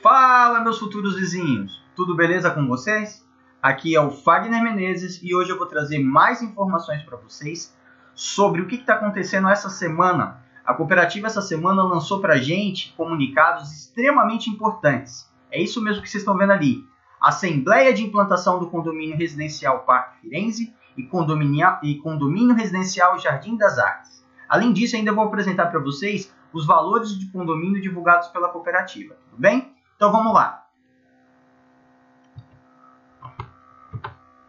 Fala, meus futuros vizinhos! Tudo beleza com vocês? Aqui é o Fagner Menezes e hoje eu vou trazer mais informações para vocês sobre o que está acontecendo essa semana. A cooperativa essa semana lançou para a gente comunicados extremamente importantes. É isso mesmo que vocês estão vendo ali. Assembleia de implantação do condomínio residencial Parque Firenze e condomínio residencial Jardim das Artes. Além disso, ainda vou apresentar para vocês os valores de condomínio divulgados pela cooperativa. Tudo bem? Então vamos lá.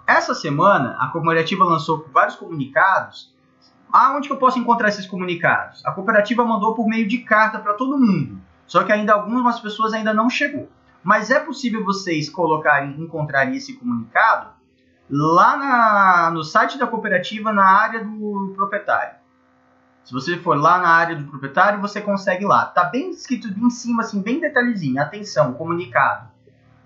Essa semana, a cooperativa lançou vários comunicados. Aonde que eu posso encontrar esses comunicados? A cooperativa mandou por meio de carta para todo mundo. Só que ainda algumas pessoas ainda não chegou. Mas é possível vocês encontrarem esse comunicado lá no site da cooperativa, na área do proprietário. Se você for lá na área do proprietário, você consegue lá. Tá bem escrito em cima, assim, bem detalhezinho. Atenção, comunicado.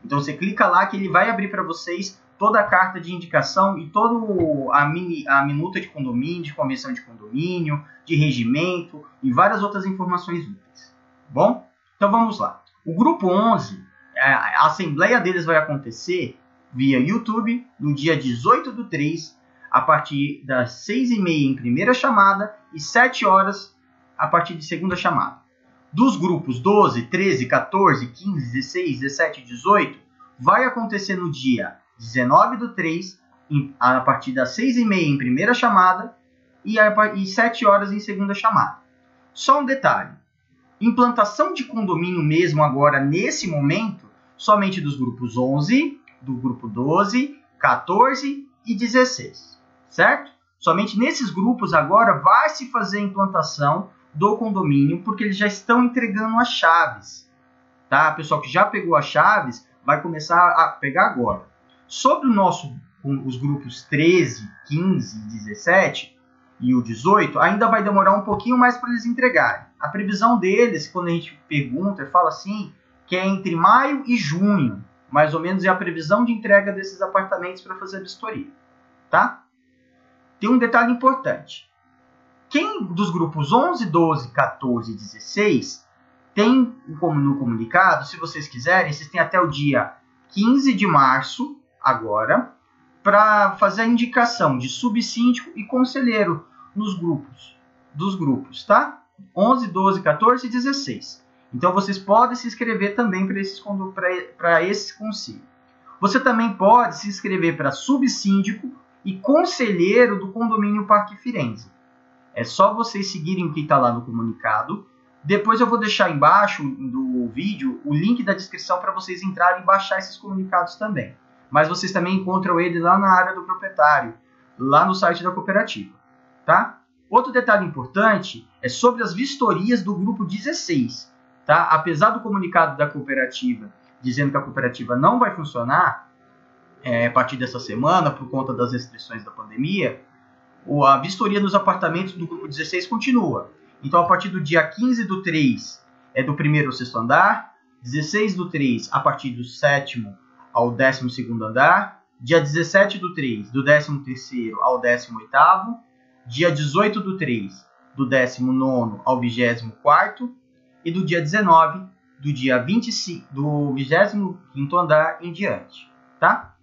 Então você clica lá que ele vai abrir para vocês toda a carta de indicação e toda a minuta de condomínio, de convenção de condomínio, de regimento e várias outras informações úteis. Bom, então vamos lá. O grupo 11, a assembleia deles vai acontecer via YouTube no dia 18/3, a partir das 6h30 em primeira chamada e 7 horas a partir de segunda chamada. Dos grupos 12, 13, 14, 15, 16, 17 e 18, vai acontecer no dia 19/3, a partir das 6h30 em primeira chamada e 7 horas em segunda chamada. Só um detalhe, implantação de condomínio mesmo agora, nesse momento, somente dos grupos 11, do grupo 12, 14 e 16, certo? Somente nesses grupos agora vai se fazer a implantação do condomínio, porque eles já estão entregando as chaves, tá? O pessoal que já pegou as chaves vai começar a pegar agora. Sobre os grupos 13, 15, 17 e o 18, ainda vai demorar um pouquinho mais para eles entregarem. A previsão deles, quando a gente pergunta, fala assim, que é entre maio e junho, mais ou menos é a previsão de entrega desses apartamentos para fazer a vistoria, tá? Tem um detalhe importante. Quem dos grupos 11, 12, 14 e 16 tem no comunicado, se vocês quiserem, vocês têm até o dia 15 de março, agora, para fazer a indicação de subsíndico e conselheiro dos grupos, tá? 11, 12, 14 e 16. Então vocês podem se inscrever também para esse conselho. Você também pode se inscrever para subsíndico e conselheiro do condomínio Parque Firenze. É só vocês seguirem o que está lá no comunicado. Depois eu vou deixar embaixo do vídeo o link da descrição para vocês entrarem e baixar esses comunicados também. Mas vocês também encontram ele lá na área do proprietário, lá no site da cooperativa, tá? Outro detalhe importante é sobre as vistorias do grupo 16, tá? Apesar do comunicado da cooperativa dizendo que a cooperativa não vai funcionar a partir dessa semana, por conta das restrições da pandemia, a vistoria dos apartamentos do grupo 16 continua. Então, a partir do dia 15/3 é do primeiro ao sexto andar, 16/3 a partir do sétimo ao 12º andar, dia 17/3 do 13º ao 18º, dia 18/3 do 19º ao 24º e do dia 19 do dia 25 do 25º andar em diante, tá?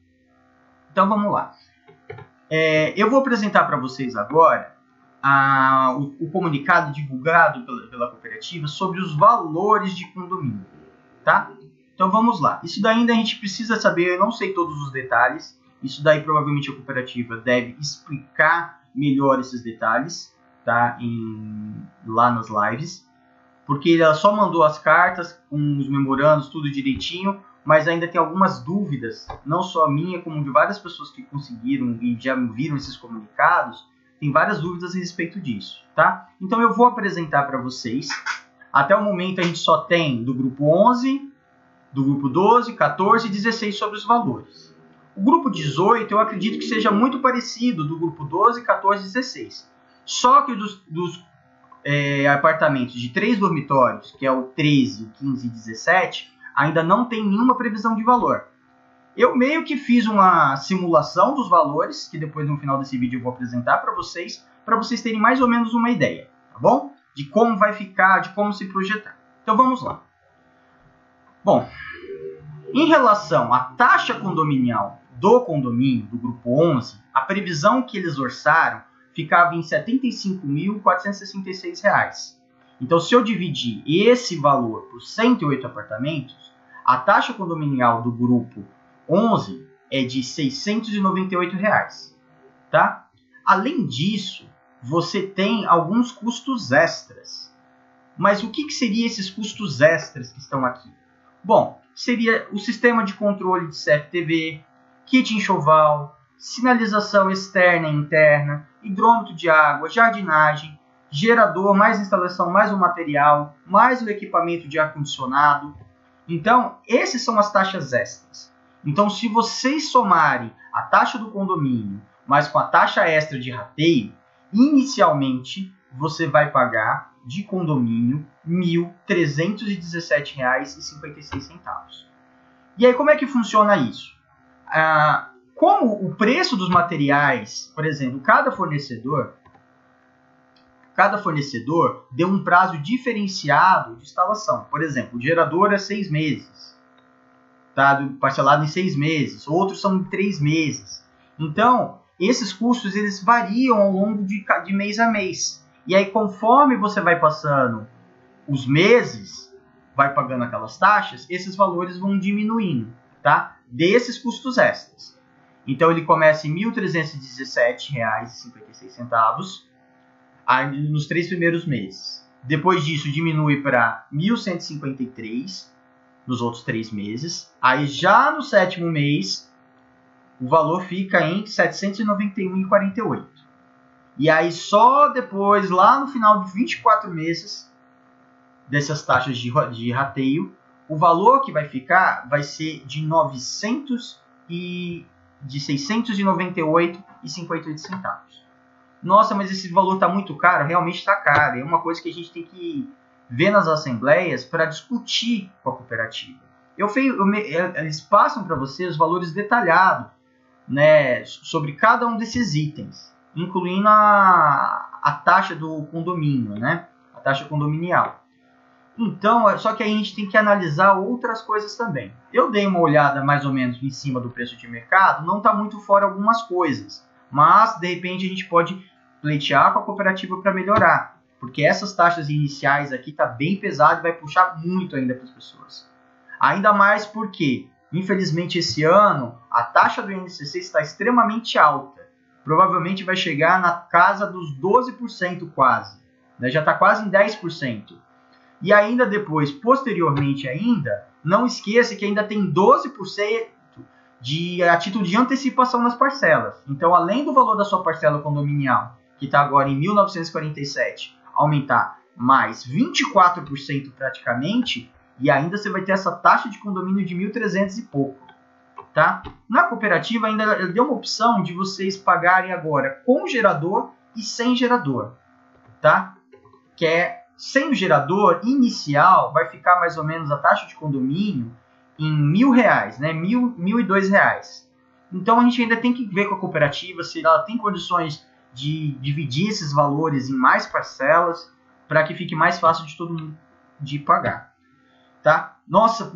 Então vamos lá. Eu vou apresentar para vocês agora o comunicado divulgado pela cooperativa sobre os valores de condomínio, tá? Então vamos lá. Isso daí ainda a gente precisa saber, eu não sei todos os detalhes. Isso daí provavelmente a cooperativa deve explicar melhor esses detalhes, tá? Lá nas lives. Porque ela só mandou as cartas com os memorandos, tudo direitinho, mas ainda tem algumas dúvidas, não só a minha, como de várias pessoas que conseguiram e já viram esses comunicados, tem várias dúvidas a respeito disso, tá? Então eu vou apresentar para vocês. Até o momento a gente só tem do grupo 11, do grupo 12, 14 e 16 sobre os valores. O grupo 18 eu acredito que seja muito parecido do grupo 12, 14 e 16. Só que dos apartamentos de 3 dormitórios, que é o 13, o 15 e 17, ainda não tem nenhuma previsão de valor. Eu meio que fiz uma simulação dos valores, que depois no final desse vídeo eu vou apresentar para vocês terem mais ou menos uma ideia, tá bom? De como vai ficar, de como se projetar. Então vamos lá. Bom, Em relação à taxa condominial do condomínio, do grupo 11, a previsão que eles orçaram ficava em R$ 75.466. Então, se eu dividir esse valor por 108 apartamentos, a taxa condominial do grupo 11 é de R$ 698. Tá? Além disso, você tem alguns custos extras. Mas o que seriam esses custos extras que estão aqui? Bom, seria o sistema de controle de CFTV, kit enxoval, sinalização externa e interna, hidrômetro de água, jardinagem, gerador, mais instalação, mais o material, mais o equipamento de ar-condicionado. Então, essas são as taxas extras. Então, se vocês somarem a taxa do condomínio, mais com a taxa extra de rateio, inicialmente você vai pagar de condomínio R$ 1.317,56. E aí, como é que funciona isso? Como o preço dos materiais, por exemplo, cada fornecedor deu um prazo diferenciado de instalação. Por exemplo, o gerador é 6 meses, tá? Parcelado em 6 meses, outros são em 3 meses. Então, esses custos eles variam ao longo de mês a mês. E aí, conforme você vai passando os meses, vai pagando aquelas taxas, esses valores vão diminuindo, tá? Desses custos extras. Então, ele começa em R$ 1.317,56 nos 3 primeiros meses. Depois disso, diminui para R$ 1.153 nos outros 3 meses. Aí, já no 7º mês, o valor fica em R$ 791,48. E aí, só depois, lá no final de 24 meses dessas taxas de rateio, o valor que vai ficar vai ser de R$ 698,58. Nossa, mas esse valor está muito caro? Realmente está caro. É uma coisa que a gente tem que ver nas assembleias para discutir com a cooperativa. Eles passam para você os valores detalhados, né, sobre cada um desses itens, incluindo a taxa do condomínio, né, a taxa condominial. Então, só que aí a gente tem que analisar outras coisas também. Eu dei uma olhada mais ou menos em cima do preço de mercado, não está muito fora algumas coisas, mas de repente a gente pode pleitear com a cooperativa para melhorar, porque essas taxas iniciais aqui tá bem pesado e vai puxar muito ainda para as pessoas. Ainda mais porque, infelizmente, esse ano a taxa do INCC está extremamente alta. Provavelmente vai chegar na casa dos 12% quase, né? Já está quase em 10%. E ainda depois, posteriormente ainda, não esqueça que ainda tem 12% a título de antecipação nas parcelas. Então, além do valor da sua parcela condominial, que está agora em 1.947, aumentar mais 24% praticamente, e ainda você vai ter essa taxa de condomínio de 1.300 e pouco. Tá? Na cooperativa ainda deu uma opção de vocês pagarem agora com gerador e sem gerador. Tá? Que é sem o gerador inicial, vai ficar mais ou menos a taxa de condomínio em R$ 1.000, né? R$ 1.002. Então a gente ainda tem que ver com a cooperativa se ela tem condições de dividir esses valores em mais parcelas para que fique mais fácil de todo mundo de pagar. Tá? Nossa,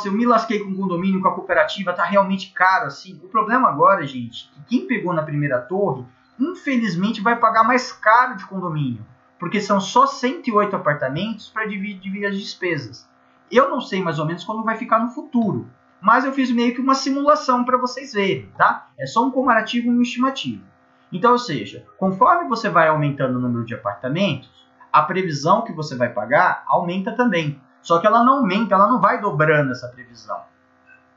eu me lasquei com o condomínio, com a cooperativa, tá realmente caro assim. O problema agora, gente, que quem pegou na primeira torre, infelizmente vai pagar mais caro de condomínio. Porque são só 108 apartamentos para dividir as despesas. Eu não sei mais ou menos como vai ficar no futuro, mas eu fiz meio que uma simulação para vocês verem, tá? É só um comparativo e uma estimativa. Então, ou seja, conforme você vai aumentando o número de apartamentos, a previsão que você vai pagar aumenta também. Só que ela não aumenta, ela não vai dobrando essa previsão,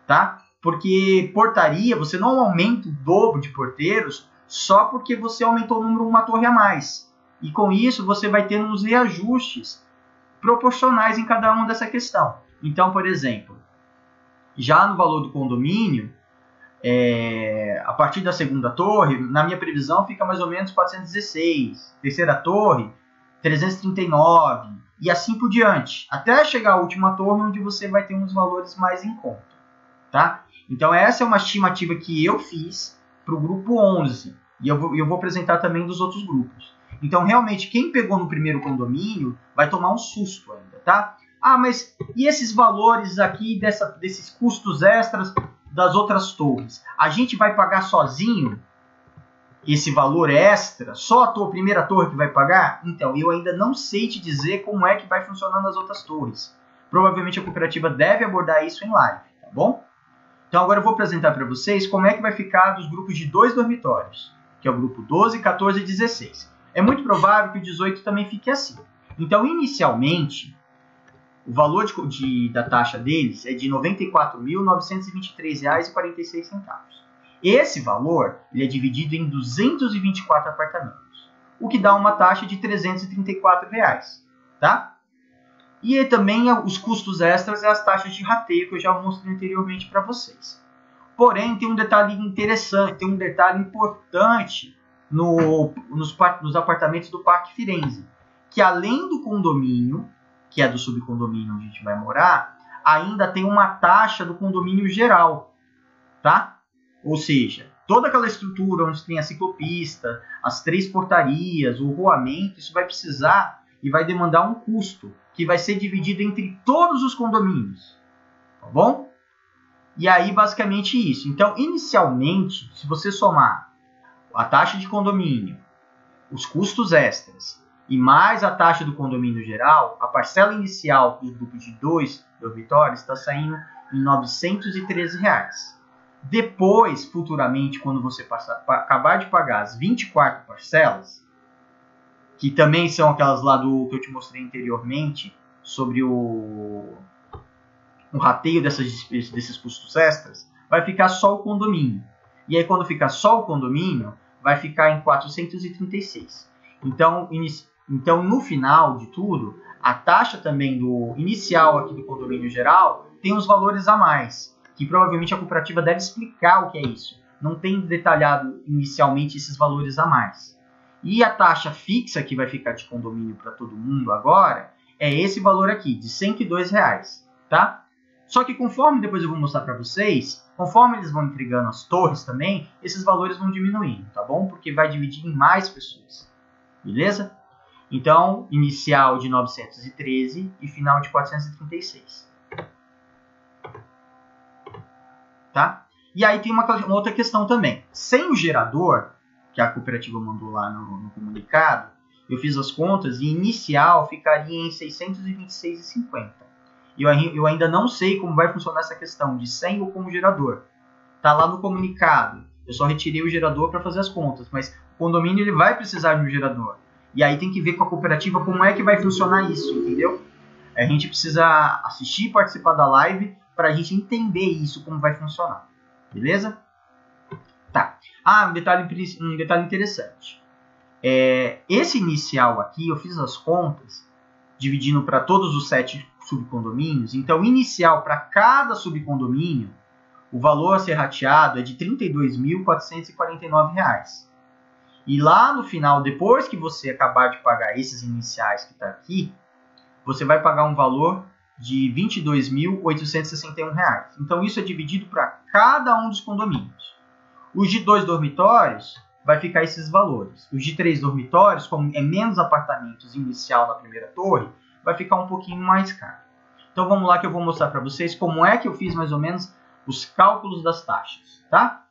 tá? Porque portaria, você não aumenta o dobro de porteiros só porque você aumentou o número de uma torre a mais. E com isso você vai tendo uns reajustes proporcionais em cada uma dessa questão. Então, por exemplo, já no valor do condomínio, a partir da segunda torre, na minha previsão fica mais ou menos 416, terceira torre 339 e assim por diante, até chegar à última torre onde você vai ter uns valores mais em conta, tá? Então essa é uma estimativa que eu fiz para o grupo 11 e eu vou apresentar também dos outros grupos. Então, realmente, quem pegou no primeiro condomínio vai tomar um susto ainda, tá? Ah, mas e esses valores aqui desses custos extras das outras torres? A gente vai pagar sozinho esse valor extra? Só a primeira torre que vai pagar? Então, eu ainda não sei te dizer como é que vai funcionar nas outras torres. Provavelmente a cooperativa deve abordar isso em live, tá bom? Então agora eu vou apresentar para vocês como é que vai ficar dos grupos de 2 dormitórios, que é o grupo 12, 14 e 16. É muito provável que o 18 também fique assim. Então, inicialmente, o valor da taxa deles é de R$ 94.923,46. Esse valor ele é dividido em 224 apartamentos, o que dá uma taxa de R$ 334, tá? E também os custos extras e as taxas de rateio que eu já mostrei anteriormente para vocês. Porém, tem um detalhe interessante, tem um detalhe importante nos apartamentos do Parque Firenze, que além do condomínio, que é do subcondomínio onde a gente vai morar, ainda tem uma taxa do condomínio geral, tá? Ou seja, toda aquela estrutura onde tem a ciclopista, as 3 portarias, o rolamento, isso vai precisar e vai demandar um custo que vai ser dividido entre todos os condomínios, tá bom? E aí, basicamente isso. Então, inicialmente, se você somar a taxa de condomínio, os custos extras e mais a taxa do condomínio geral, a parcela inicial dos grupos de 2 dormitórios está saindo em R$ 913. Depois, futuramente, quando você acabar de pagar as 24 parcelas, que também são aquelas lá que eu te mostrei anteriormente, sobre o rateio desses custos extras, vai ficar só o condomínio. E aí, quando ficar só o condomínio, vai ficar em 436. Então, no final de tudo, a taxa também do inicial aqui do condomínio geral tem os valores a mais, que provavelmente a cooperativa deve explicar o que é isso. Não tem detalhado inicialmente esses valores a mais. E a taxa fixa que vai ficar de condomínio para todo mundo agora é esse valor aqui, de R$ 102, tá? Só que conforme, depois eu vou mostrar para vocês, conforme eles vão entregando as torres também, esses valores vão diminuindo, tá bom? Porque vai dividir em mais pessoas, beleza? Então, inicial de 913 e final de 436. Tá? E aí tem uma outra questão também. Sem o gerador, que a cooperativa mandou lá no comunicado, eu fiz as contas e inicial ficaria em 626,50. E eu ainda não sei como vai funcionar essa questão de sem ou como gerador. Tá lá no comunicado. Eu só retirei o gerador para fazer as contas, mas o condomínio ele vai precisar de um gerador. E aí tem que ver com a cooperativa como é que vai funcionar isso, entendeu? A gente precisa assistir e participar da live para a gente entender isso, como vai funcionar. Beleza? Tá. Um detalhe interessante. Esse inicial aqui, eu fiz as contas, dividindo para todos os 7 subcondomínios. Então, inicial para cada subcondomínio, o valor a ser rateado é de R$ 32.449. E lá no final, depois que você acabar de pagar esses iniciais que está aqui, você vai pagar um valor de R$ 22.861. Então, isso é dividido para cada um dos condomínios. Os de 2 dormitórios, vai ficar esses valores. Os de 3 dormitórios, como é menos apartamentos inicial na primeira torre, vai ficar um pouquinho mais caro. Então, vamos lá que eu vou mostrar para vocês como é que eu fiz mais ou menos os cálculos das taxas, tá?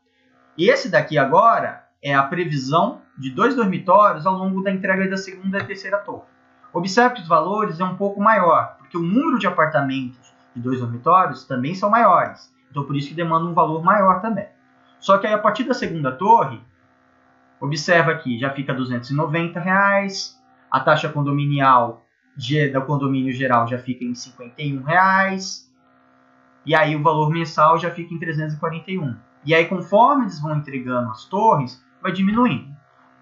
E esse daqui agora é a previsão de 2 dormitórios ao longo da entrega da segunda e terceira torre. Observe que os valores é um pouco maior, porque o número de apartamentos de 2 dormitórios também são maiores. Então, por isso que demanda um valor maior também. Só que aí, a partir da segunda torre, observa aqui, já fica R$ 290, a taxa condominial do condomínio geral já fica em R$ 51, e aí o valor mensal já fica em 341. E aí, conforme eles vão entregando as torres, vai diminuindo.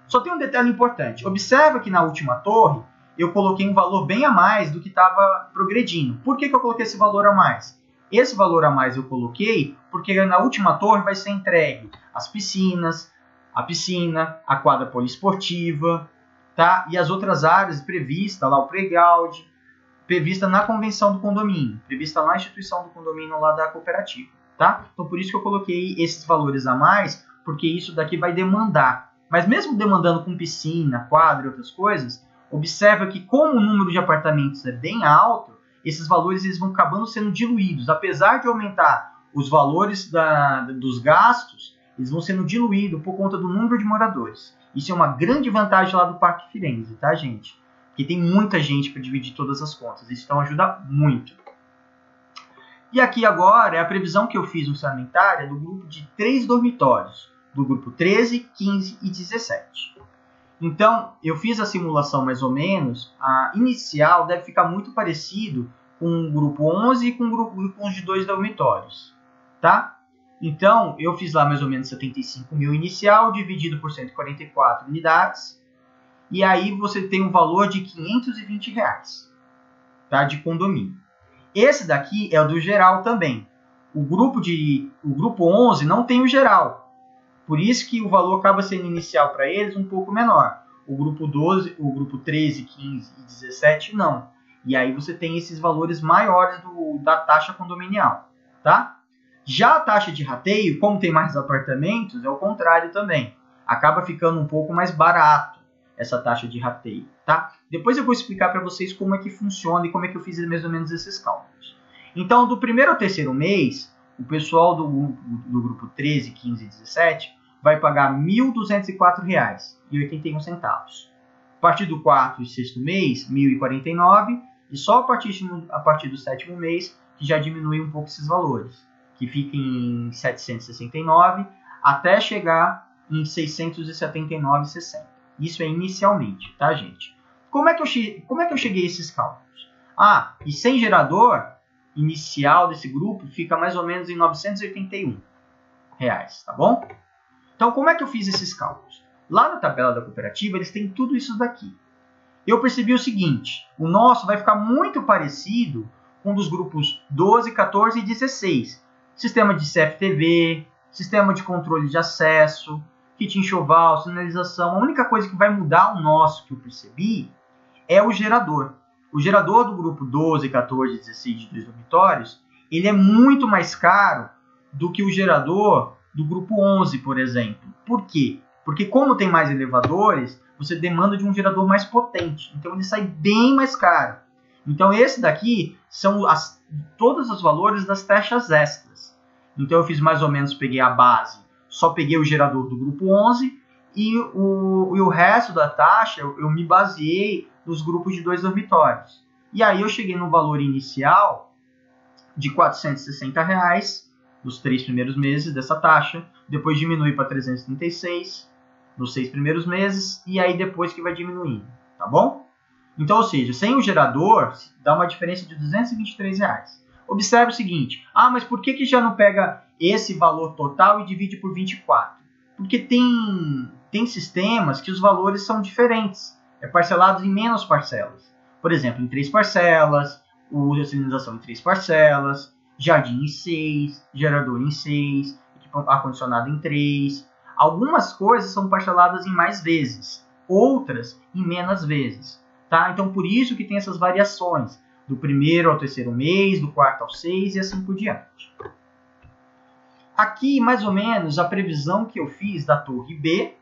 Só tem um detalhe importante. Observa que na última torre, eu coloquei um valor bem a mais do que estava progredindo. Por que eu coloquei esse valor a mais? Esse valor a mais eu coloquei porque na última torre vai ser entregue as piscinas, a piscina, a quadra poliesportiva, tá? E as outras áreas previstas, lá o playground, prevista na convenção do condomínio, prevista na instituição do condomínio lá da cooperativa, tá? Então por isso que eu coloquei esses valores a mais, porque isso daqui vai demandar. Mas mesmo demandando com piscina, quadra e outras coisas, observa que como o número de apartamentos é bem alto, esses valores eles vão acabando sendo diluídos. Apesar de aumentar os valores dos gastos, eles vão sendo diluídos por conta do número de moradores. Isso é uma grande vantagem lá do Parque Firenze, tá, gente? Porque tem muita gente para dividir todas as contas. Isso então ajuda muito. E aqui agora é a previsão que eu fiz orçamentária do grupo de 3 dormitórios, do grupo 13, 15 e 17. Então, eu fiz a simulação mais ou menos, a inicial deve ficar muito parecido com o grupo 11 e com o grupo com os de 2 dormitórios, tá? Então, eu fiz lá mais ou menos 75 mil inicial, dividido por 144 unidades, e aí você tem um valor de R$520, tá? De condomínio. Esse daqui é o do geral também. O grupo 11 não tem o geral. Por isso que o valor acaba sendo inicial para eles um pouco menor. O grupo 12, o grupo 13, 15 e 17 não. E aí você tem esses valores maiores da taxa condominial, tá? Já a taxa de rateio, como tem mais apartamentos, é o contrário também. Acaba ficando um pouco mais barato essa taxa de rateio, tá? Depois eu vou explicar para vocês como é que funciona e como é que eu fiz mais ou menos esses cálculos. Então, do primeiro ao terceiro mês, o pessoal do grupo 13, 15 e 17 vai pagar R$ 1.204,81. A partir do quarto e sexto mês, R$ 1.049, e só a partir do sétimo mês que já diminui um pouco esses valores, que fica em R$ 769 até chegar em R$ 679,60. Isso é inicialmente, tá, gente? Como é que eu cheguei a esses cálculos? E sem gerador inicial desse grupo fica mais ou menos em R$ 981, tá bom? Então, como é que eu fiz esses cálculos? Lá na tabela da cooperativa, eles têm tudo isso daqui. Eu percebi o seguinte, o nosso vai ficar muito parecido com um dos grupos 12, 14 e 16. Sistema de CFTV, sistema de controle de acesso, kit enxoval, sinalização. A única coisa que vai mudar o nosso, que eu percebi, é o gerador. O gerador do grupo 12, 14 e 16 de 2 dormitórios, ele é muito mais caro do que o gerador do grupo 11, por exemplo. Por quê? Porque como tem mais elevadores, você demanda de um gerador mais potente. Então ele sai bem mais caro. Então esse daqui são todos os valores das taxas extras. Então eu fiz mais ou menos, peguei a base, só peguei o gerador do grupo 11 e o resto da taxa eu me baseei nos grupos de 2 dormitórios. E aí eu cheguei no valor inicial de R$ 460 nos 3 primeiros meses dessa taxa, depois diminui para 336 nos 6 primeiros meses, e aí depois que vai diminuindo, tá bom? Então, ou seja, sem o gerador, dá uma diferença de R$ 223. Observe o seguinte, mas por que já não pega esse valor total e divide por 24? Porque tem sistemas que os valores são diferentes, parcelados em menos parcelas. Por exemplo, em 3 parcelas, uso de sinalização em 3 parcelas, jardim em 6, gerador em 6, ar-condicionado em 3. Algumas coisas são parceladas em mais vezes, outras em menos vezes. Tá? Então, por isso que tem essas variações, do primeiro ao terceiro mês, do quarto ao 6 e assim por diante. Aqui, mais ou menos, a previsão que eu fiz da torre B,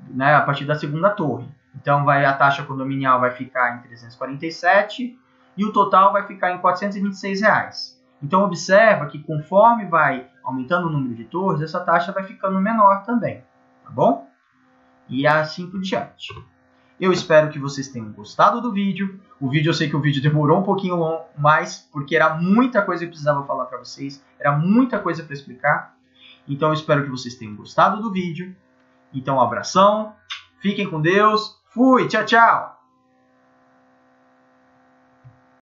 né, a partir da segunda torre. Então, a taxa condominial vai ficar em 347 e o total vai ficar em R$ 426. Então, observa que conforme vai aumentando o número de torres, essa taxa vai ficando menor também, tá bom? E assim por diante. Eu espero que vocês tenham gostado do vídeo. O vídeo, eu sei que o vídeo demorou um pouquinho mais, porque era muita coisa que eu precisava falar para vocês, era muita coisa para explicar. Então, eu espero que vocês tenham gostado do vídeo. Então, um abração, fiquem com Deus, fui, tchau, tchau!